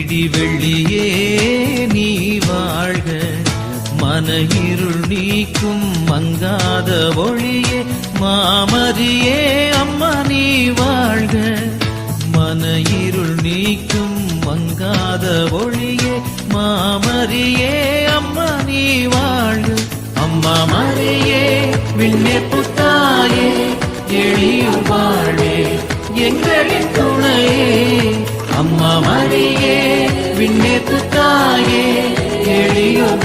விடிவெள்ளியே நீ வாழ்க, மன இருள் நீக்கும் மங்காத ஒளியே மாமரியே அம்மா நீ வாழ்க, மன இருள் நீக்கும் மங்காத ஒளியே மாமரியே அம்மா நீ வாழ்க. அம்மா மரியே விண்ணே புத்தாயே எளியும் வாழ்வே எங்களின் துணையே, அம்மா மரியே விண்ணே புத்தாயே எளியும்